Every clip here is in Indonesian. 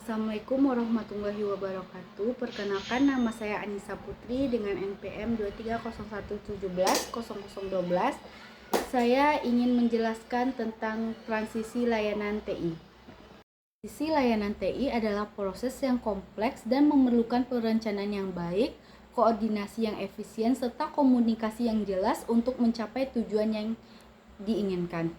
Assalamualaikum warahmatullahi wabarakatuh. Perkenalkan, nama saya Anissa Putri dengan NPM 23017100012. Saya ingin menjelaskan tentang transisi layanan TI. Transisi layanan TI adalah proses yang kompleks dan memerlukan perencanaan yang baik, koordinasi yang efisien, serta komunikasi yang jelas untuk mencapai tujuan yang diinginkan.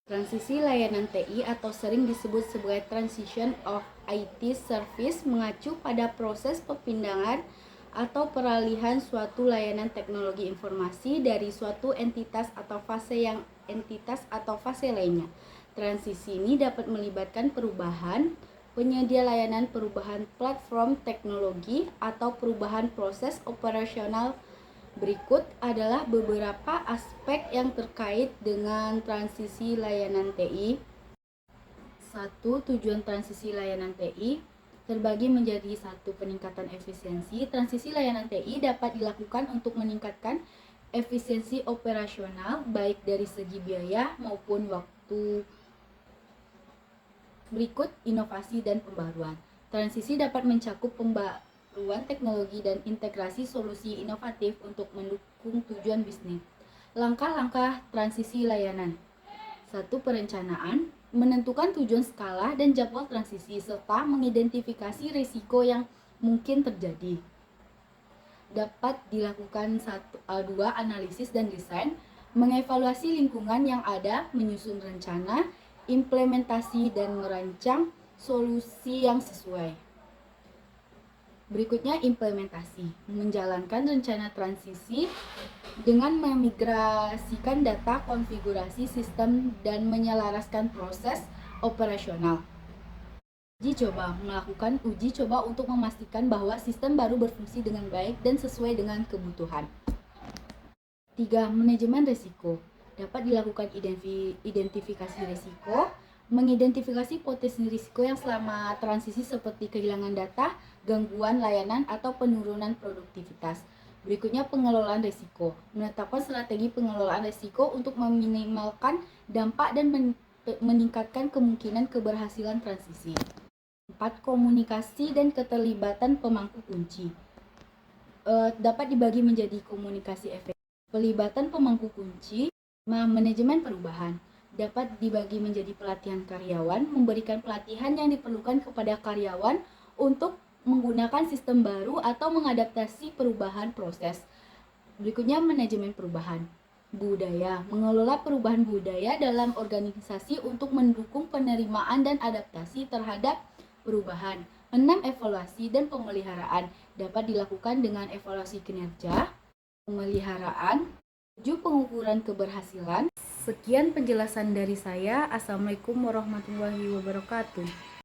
Transisi layanan TI atau sering disebut sebagai Transition of IT Service mengacu pada proses perpindahan atau peralihan suatu layanan teknologi informasi dari suatu entitas atau fase lainnya. Transisi ini dapat melibatkan perubahan penyedia layanan, perubahan platform teknologi, atau perubahan proses operasional. Berikut adalah beberapa aspek yang terkait dengan transisi layanan TI. 1. Tujuan transisi layanan TI terbagi menjadi 1. Peningkatan efisiensi. Transisi layanan TI dapat dilakukan untuk meningkatkan efisiensi operasional baik dari segi biaya maupun waktu. Berikut inovasi dan pembaruan. Transisi dapat mencakup pembaruan teknologi dan integrasi solusi inovatif untuk mendukung tujuan bisnis. Langkah-langkah transisi layanan. 1. Perencanaan, menentukan tujuan skala dan jadwal transisi serta mengidentifikasi risiko yang mungkin terjadi. Dapat dilakukan 2. Analisis dan desain, mengevaluasi lingkungan yang ada, menyusun rencana, implementasi, dan merancang solusi yang sesuai. Berikutnya implementasi, menjalankan rencana transisi dengan memigrasikan data, konfigurasi sistem, dan menyelaraskan proses operasional. Uji coba, melakukan uji coba untuk memastikan bahwa sistem baru berfungsi dengan baik dan sesuai dengan kebutuhan. 3. Manajemen risiko, dapat dilakukan identifikasi risiko, mengidentifikasi potensi risiko yang selama transisi seperti kehilangan data, gangguan layanan, atau penurunan produktivitas. Berikutnya pengelolaan risiko, menetapkan strategi pengelolaan risiko untuk meminimalkan dampak dan meningkatkan kemungkinan keberhasilan transisi. 4. Komunikasi dan keterlibatan pemangku kunci, dapat dibagi menjadi komunikasi efektif. Pelibatan pemangku kunci, manajemen perubahan, dapat dibagi menjadi pelatihan karyawan, memberikan pelatihan yang diperlukan kepada karyawan untuk menggunakan sistem baru atau mengadaptasi perubahan proses. Berikutnya manajemen perubahan. Budaya, mengelola perubahan budaya dalam organisasi untuk mendukung penerimaan dan adaptasi terhadap perubahan. 6. Evaluasi dan pemeliharaan, dapat dilakukan dengan evaluasi kinerja, pemeliharaan, 7. Pengukuran keberhasilan. Sekian penjelasan dari saya. Assalamualaikum warahmatullahi wabarakatuh.